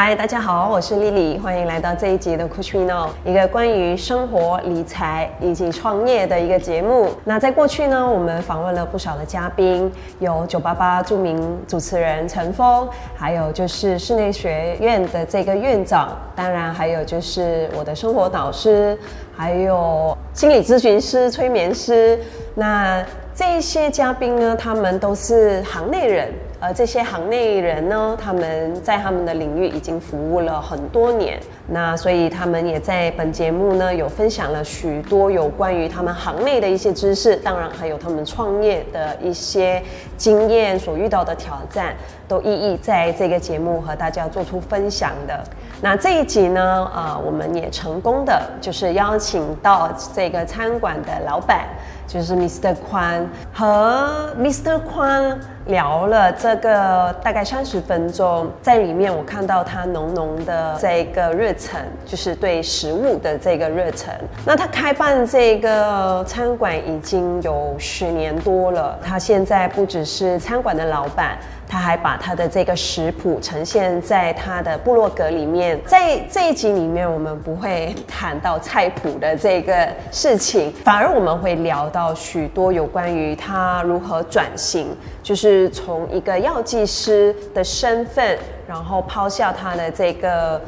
嗨，大家好，我是 Lily， 欢迎来到这一集的 CoachMeNow， 一个关于生活、理财以及创业的一个节目。那在过去呢，我们访问了不少的嘉宾，有988著名主持人陈峰，还有就是室内学院的这个院长，当然还有就是我的生活导师，还有心理咨询师、催眠师。那这一些嘉宾呢，他们都是行内人，而这些行内人呢，他们在他们的领域已经服务了很多年。那所以他们也在本节目呢，有分享了许多有关于他们行内的一些知识，当然还有他们创业的一些经验所遇到的挑战，都一一在这个节目和大家做出分享的。那这一集呢，我们也成功的就是邀请到这个餐馆的老板，就是 Mr. Kwan， 和 Mr. Kwan 聊了这个大概30分钟，在里面我看到他浓浓的这个热忱，就是对食物的这个热忱。那他开办这个餐馆已经有10年多了，他现在不只是餐馆的老板，他还把他的这个食谱呈现在他的部落格里面。在这一集里面，我们不会谈到菜谱的这个事情，反而我们会聊到许多有关于他如何转型，就是从一个药剂师的身份，然后抛下他的这个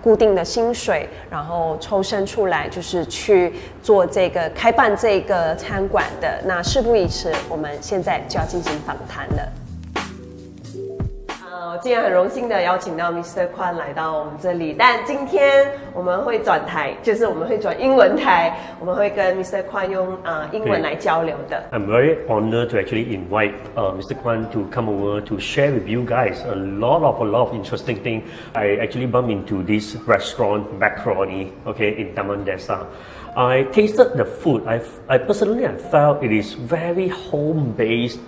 固定的薪水，然后抽身出来，就是去做这个开办这个餐馆的。那事不宜迟，我们现在就要进行访谈了。今天很荣幸的邀请到 Mr. Kwan 来到我们这里，但今天我们会转台，就是我们会转英文台，我们会跟 Mr. Kwan 用英文来交流的。I'm very honored to actually invite Mr. Kwan to come over to share with you guys a lot of interesting things. I actually bumped into this restaurant, Bakeroni, okay, in Taman Desa. I tasted the food. I personally felt it is very home-based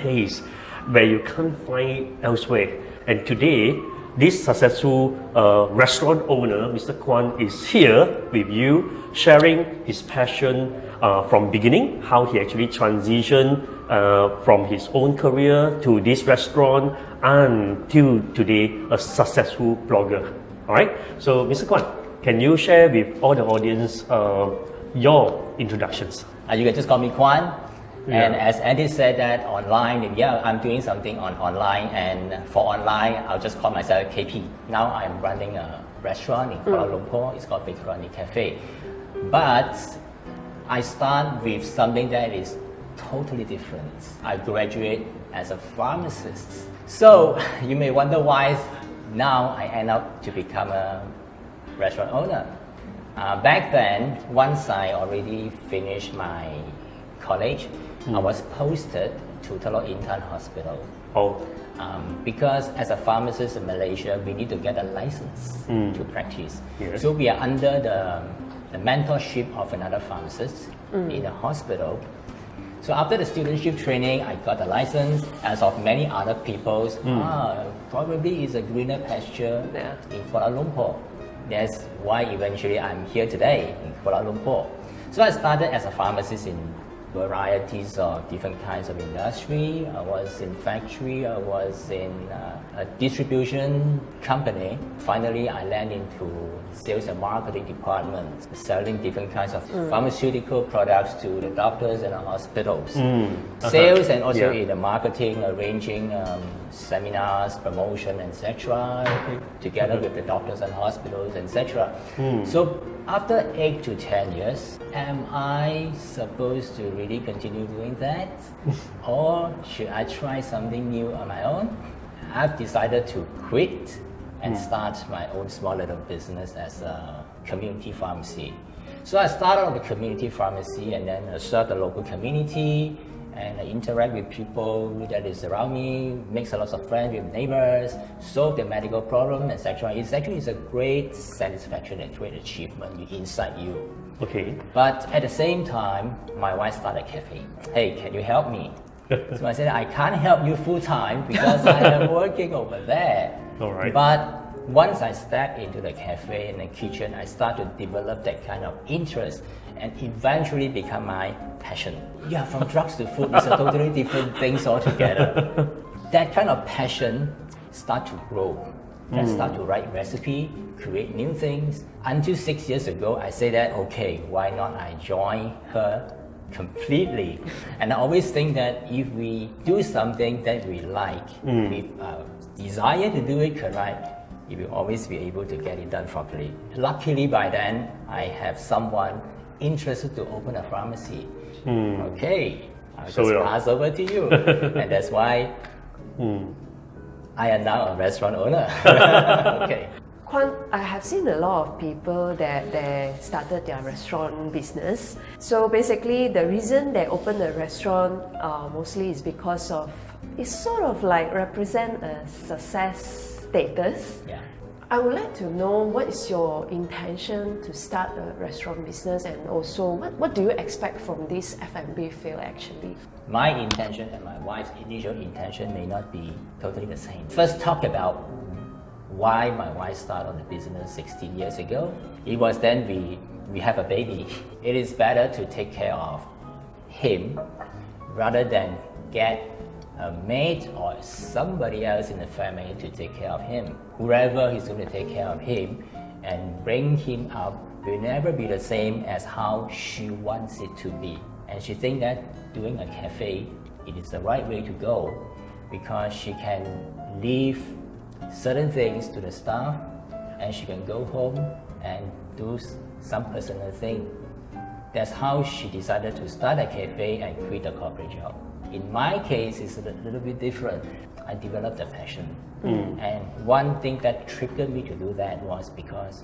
taste, where you can't find elsewhere. And today, this successful restaurant owner, Mr. Kwan, is here with you, sharing his passion from beginning, how he actually transitioned from his own career to this restaurant, until today, a successful blogger. All right. So, Mr. Kwan, can you share with all the audience your introductions? You can just call me Kwan. Yeah. And as Andy said that online, yeah, I'm doing something online, and for online, I'll just call myself KP. Now I'm running a restaurant in Kuala Lumpur. It's called Bakeroni Cafe. But I start with something that is totally different. I graduate as a pharmacist. So you may wonder why now I end up to become a restaurant owner. Back then, once I already finished my college, I was posted to Telok Intan Hospital. Oh. Because as a pharmacist in Malaysia, we need to get a license to practice. Yes. So we are under the mentorship of another pharmacist in the hospital. So after the studentship training, I got the license. As of many other people's, probably is a greener pasture in Kuala Lumpur. That's why eventually I'm here today in Kuala Lumpur. So I started as a pharmacist in varieties of different kinds of industry. I was in factory, I was in a distribution company. Finally, I landed into sales and marketing department, selling different kinds of pharmaceutical products to the doctors and the hospitals. Sales and also in the marketing, arranging seminars, promotion, etc. together with the doctors and hospitals, etc. So after 8 to 10 years, am I supposed to really continue doing that? Or should I try something new on my own? I've decided to quit and start my own small little business as a community pharmacy. So I started on the community pharmacy and then serve the local community and interact with people that is around me, makes a lot of friends with neighbors, solve their medical problem, etc. It's a great satisfaction and great achievement inside you. Okay. But at the same time, my wife started a cafe. Hey, can you help me? So I said, I can't help you full time because I am working over there. All right. But once I step into the cafe and the kitchen, I start to develop that kind of interest and eventually become my passion. Yeah, from drugs to food is a totally different things altogether. That kind of passion start to grow. Let's start to write recipe, create new things. Until 6 years ago, I say that, okay, why not I join her completely? And I always think that if we do something that we like, with a desire to do it correct, you will always be able to get it done properly. Luckily, by then, I have someone interested to open a pharmacy. Okay, I'll just pass over to you. And that's why I am now a restaurant owner. Okay. Kwan, I have seen a lot of people that they started their restaurant business. So basically, the reason they opened a restaurant mostly is because of it's sort of like represent a success status. Yeah. I would like to know what is your intention to start a restaurant business, and also what do you expect from this F&B field actually? My intention and my wife's initial intention may not be totally the same. First, talk about why my wife started the business 16 years ago. It was then we have a baby. It is better to take care of him rather than get a maid or somebody else in the family to take care of him. Whoever is going to take care of him and bring him up will never be the same as how she wants it to be. And she thinks that doing a cafe, it is the right way to go because she can leave certain things to the staff and she can go home and do some personal thing. That's how she decided to start a cafe and quit a corporate job. In my case, it's a little bit different. I developed a passion. And one thing that triggered me to do that was because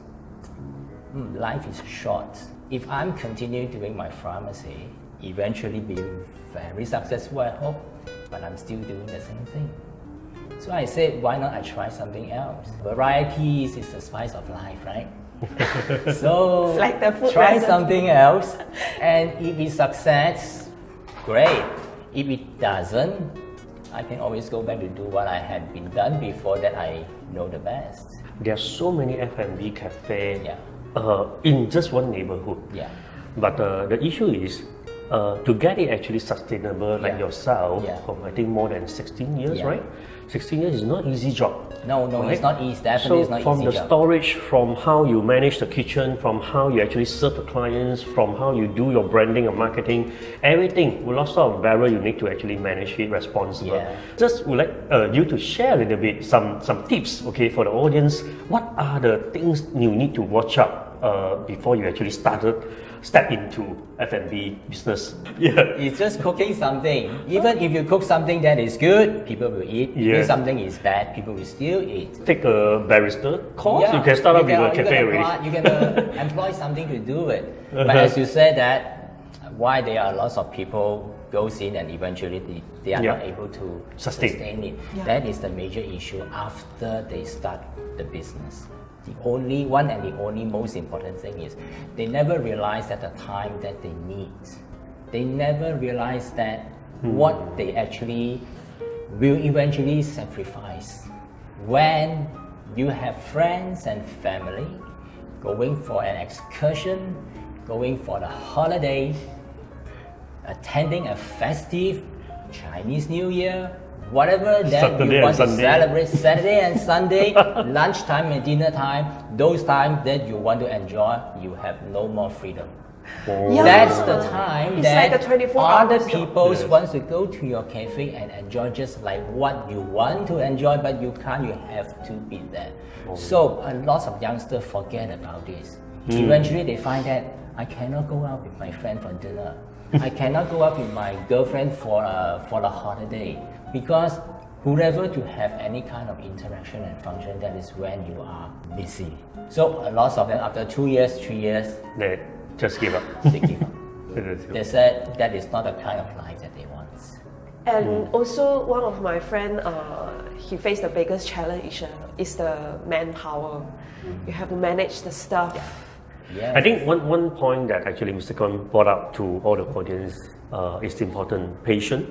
life is short. If I'm continuing doing my pharmacy, eventually be very successful, I hope, but I'm still doing the same thing. So I said, why not I try something else? Variety is the spice of life, right? So It's like the food try recipe. something else, and if it succeeds, great. If it doesn't, I can always go back to do what I had been done before that I know the best. There are so many F&B cafe Yeah. In just one neighborhood. Yeah. But the issue is to get it actually sustainable like yourself, I think more than 16 years, right? 16 years is not easy job. No, right? it's not easy. Definitely, it's not from easy the job. storage, from how you manage the kitchen, from how you actually serve the clients, from how you do your branding and marketing, everything, lots of barrier you need to actually manage it responsible. Yeah. Just would like you to share a little bit some tips, okay, for the audience. What are the things you need to watch out before you actually step into F&B business? Yeah. It's just cooking something. Even if you cook something that is good, people will eat. If something is bad, people will still eat. Take a barista course. You can start up with a cafe already. You can employ something to do it. But as you said that, why there are lots of people goes in and eventually they are not able to sustain it. That is the major issue after they start the business. The only one and the only most important thing is they never realize that the time that they need. They never realize that what they actually will eventually sacrifice. When you have friends and family going for an excursion, going for the holiday, attending a festive Chinese New Year, whatever that Saturday you want to and Sunday. celebrate, Saturday and Sunday, lunchtime and dinner time, those times that you want to enjoy, you have no more freedom. That's the time It's that like a 24 other hours job. people want to go to your cafe and enjoy just like what you want to enjoy, but you can't, you have to be there. So a lot of youngsters forget about this. Eventually they find that I cannot go out with my friend for dinner. I cannot go out with my girlfriend for a holiday, because whoever to have any kind of interaction and function, that is when you are busy. So a lot of them after 2 years, 3 years, They just give up. they give up. They said that is not the kind of life that they want. And also, one of my friend, he faced the biggest challenge is the manpower. You have to manage the stuff. Yeah. I think one point that actually Mr. Kwan brought up to all the audience is important. Patience.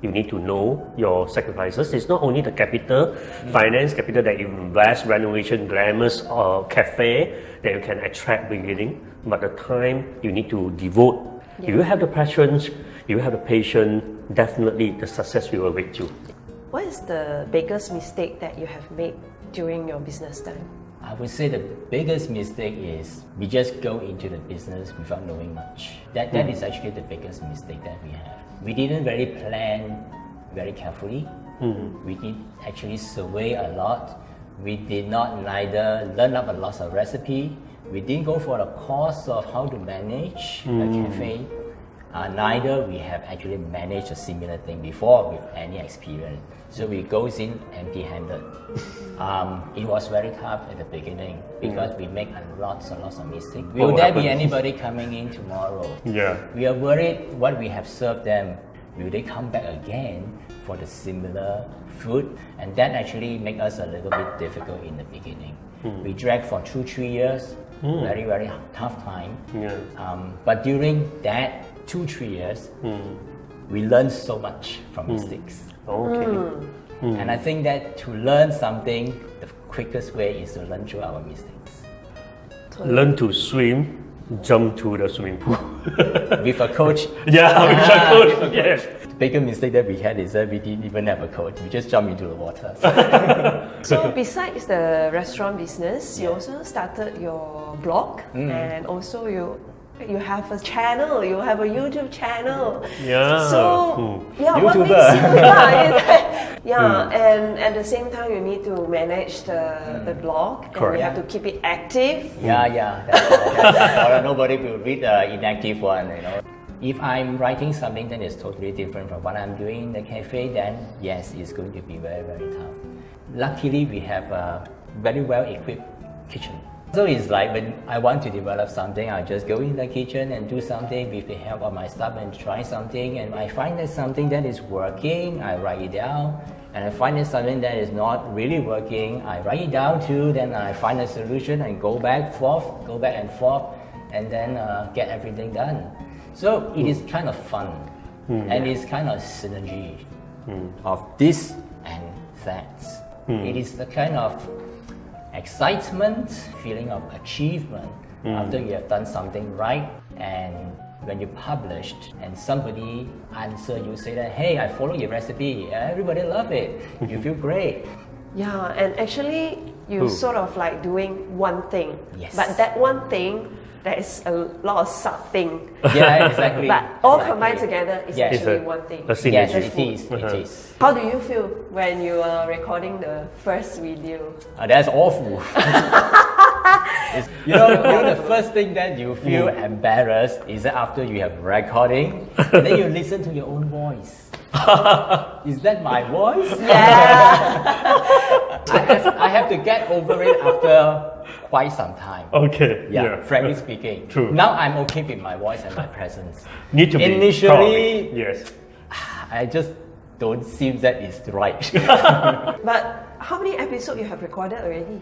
You need to know your sacrifices. It's not only the capital, finance capital that you invest, renovation, glamorous cafe that you can attract beginning, but the time you need to devote. If you have the passion, you have the patience, definitely the success will await you. What is the biggest mistake that you have made during your business time? I would say the biggest mistake is we just go into the business without knowing much. That is actually the biggest mistake that we have. We didn't really plan very carefully. We did actually survey a lot. We did not neither learn up a lot of recipe. We didn't go for a course of how to manage a cafe. Neither we have actually managed a similar thing before with any experience. So we goes in empty-handed. It was very tough at the beginning because we make lots and lots of mistakes. Will there be anybody coming in tomorrow? Yeah. We are worried what we have served them. Will they come back again for the similar food? And that actually make us a little bit difficult in the beginning. We dragged for 2-3 years. Very, very tough time. Yeah. But during that 2-3 years, we learned so much from mistakes. Okay. And I think that to learn something, the quickest way is to learn through our mistakes. Learn to swim, jump to the swimming pool. With a coach. Yeah, with a coach. Yes. The bigger mistake that we had is that we didn't even have a coach. We just jumped into the water. So besides the restaurant business, you also started your blog and also you have a channel, you have a YouTube channel. Yeah. So, what YouTuber. makes you, and at the same time you need to manage the blog and Correct. you have to keep it active. Yeah. That's nobody will read the inactive one, If I'm writing something that is totally different from what I'm doing in the cafe, then yes, it's going to be very, very tough. Luckily, we have a very well-equipped kitchen. So it's like when I want to develop something, I just go in the kitchen and do something with the help of my staff and try something. And I find that something that is working, I write it down. And I find that something that is not really working, I write it down too. Then I find a solution and go back and forth, and then get everything done. So it is kind of fun, and it's kind of synergy of this and that. It is the kind of excitement, feeling of achievement after you have done something right, and when you published and somebody answer you, say that, hey, I follow your recipe, everybody love it, you feel great. Yeah, and actually you sort of like doing one thing, Yes. but that one thing, there is a lot of sub thing. Yeah, exactly. But all combined together is Yes. actually one thing. A synergy. Yes, That's it food. is. It is. How do you feel when you are recording the first video? That's awful. you know, the first thing that you feel embarrassed is that after you have recording, then you listen to your own voice. Is that my voice? Yeah. I have to get over it after quite some time. Okay. Yeah, frankly speaking. True. Now I'm okay with my voice and my presence. Need to be Initially, proud of it. Yes. I just don't seem that it's right. But how many episodes you have recorded already?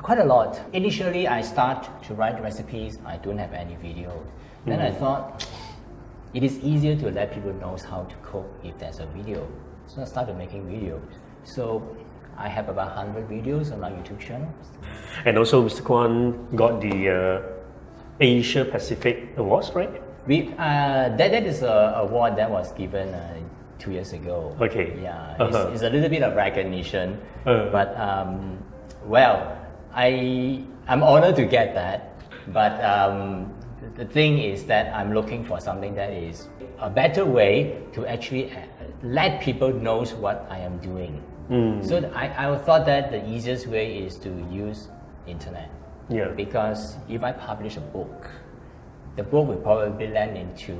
Quite a lot. Initially, I start to write recipes. I don't have any video. Then I thought it is easier to let people know how to cook if there's a video. So I started making videos. So I have about 100 videos on my YouTube channel. And also, Mr. Kwan got the Asia Pacific Awards, right? That is an award that was given 2 years ago. Okay. Yeah, it's a little bit of recognition, but well, I'm honored to get that. But the thing is that I'm looking for something that is a better way to actually let people know what I am doing. So I thought that the easiest way is to use internet. Yeah. Because if I publish a book, the book will probably land into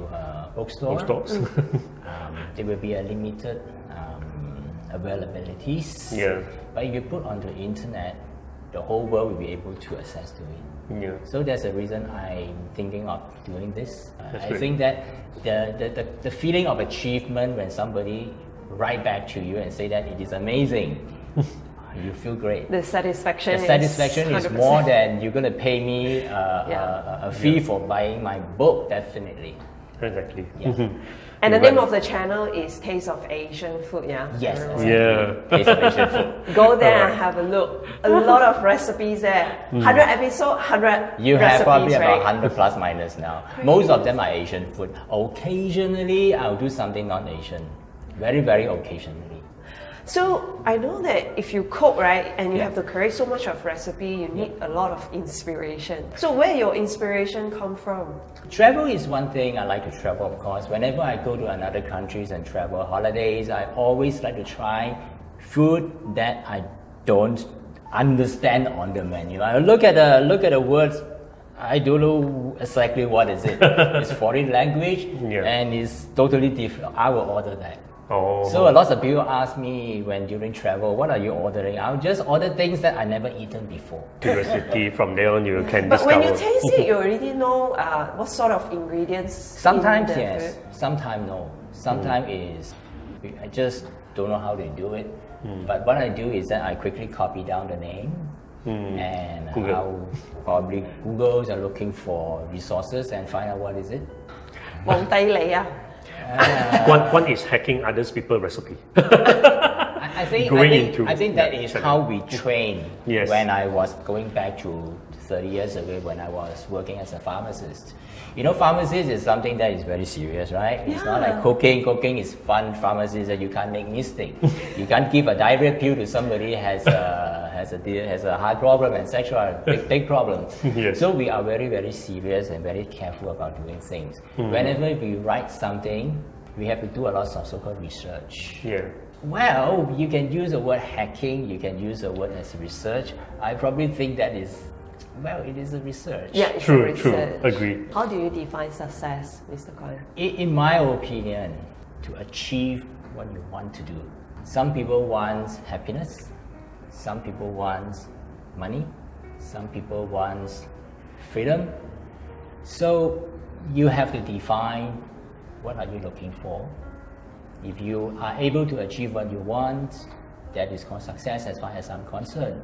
bookstore. Bookstores. There will be a limited availabilities. Yeah. But if you put on the internet, the whole world will be able to access to it. Yeah. So that's the reason I'm thinking of doing this. That's I great. think that the feeling of achievement when somebody write back to you and say that it is amazing, you feel great. The satisfaction The satisfaction is 100%. more than you're going to pay me a fee for buying my book, definitely. Exactly. Yeah. And the You're name right. of the channel is Taste of Asian Food, yeah? Yes, Everyone. Yeah. Taste of Asian food. Go there and have a look. A lot of recipes there. 100 episodes, 100 You recipes, have probably right? about 100 plus minus now. Most of them are Asian food. Occasionally, I'll do something non-Asian. Very, very occasionally. So I know that if you cook, right, and you have to create so much of recipe, you need a lot of inspiration. So where your inspiration come from? Travel is one thing. I like to travel, of course. Whenever I go to another countries and travel holidays, I always like to try food that I don't understand on the menu. I look at the words. I don't know exactly what is it. It's foreign language and it's totally different. I will order that. Oh. So a lot of people ask me when during travel, what are you ordering? I'll just order things that I never eaten before. Curiosity, from there on you can But discover. when you taste it, you already know what sort of ingredients. Sometimes in the yes, food. sometimes no. Sometimes is I just don't know how they do it. But what I do is that I quickly copy down the name and I'll probably Google and looking for resources and find out what is it. 皇帝嚟啊！ Kwan is hacking others people's recipe. I think that is how we train. Yes. When I was going back to 30 years ago when I was working as a pharmacist. You know, pharmacist is something that is very serious, right? It's not like cooking. Cooking is fun. Pharmacist that you can't make mistake. You can't give a diarrhea pill to somebody has a heart problem, etc. Big problem. Yes. So we are very, very serious and very careful about doing things. Whenever we write something, we have to do a lot of so-called research. Yeah. Well, you can use the word hacking, you can use the word as research. I probably think that is, well, it is a research. Yeah, it's True, a research. true. Agree. How do you define success, Mr. Kwan? In my opinion, to achieve what you want to do, some people want happiness, some people want money, some people want freedom. So you have to define what are you looking for. If you are able to achieve what you want, that is called success as far as I'm concerned.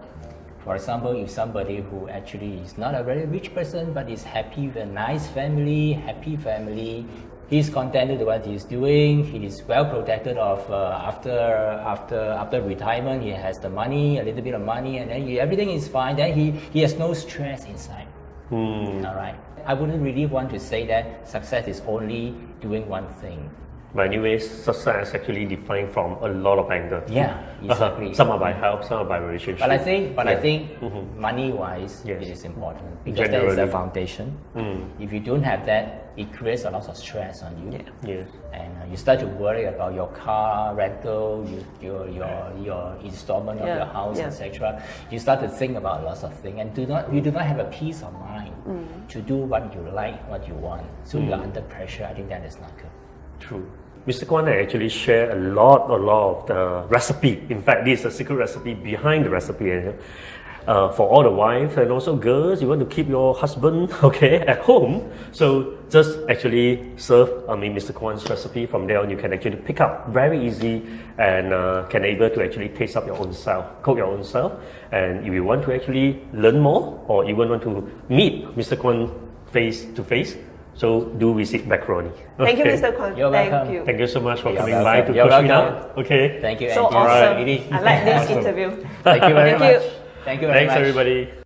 For example, if somebody who actually is not a very rich person but is happy with a nice family, happy family, he's contented with what he's doing, he is well protected of after retirement, he has the money, a little bit of money, and then everything is fine, then he has no stress inside. All right. I wouldn't really want to say that success is only doing one thing. But anyways, success actually defined from a lot of angles. Yeah, exactly. Some are by health, some are by relationship. But I think money-wise, it is important because that is the foundation. If you don't have that, it creates a lot of stress on you. Yes. And you start to worry about your car rental, your installment of your house, etc. You start to think about lots of things, and you do not have a peace of mind to do what you like, what you want. So you are under pressure. I think that is not good. True. Mr. Kwan actually share a lot of the recipe. In fact, this is a secret recipe behind the recipe. For all the wives and also girls, you want to keep your husband at home. So just actually serve, Mr. Kwan's recipe. From there on, you can actually pick up very easy and can able to actually taste up your own self, cook your own self. And if you want to actually learn more or even want to meet Mr. Kwan face to face, so do visit Bakeroni. Thank you, Mr. Kwan. You're welcome. Thank you. Thank you so much for You're coming welcome. by to You're CoachMeNow. Okay. Thank you, So Andy. awesome. Really. I like this Awesome. interview. Thank you very Thank you. much. Thank you very Thanks, much. everybody.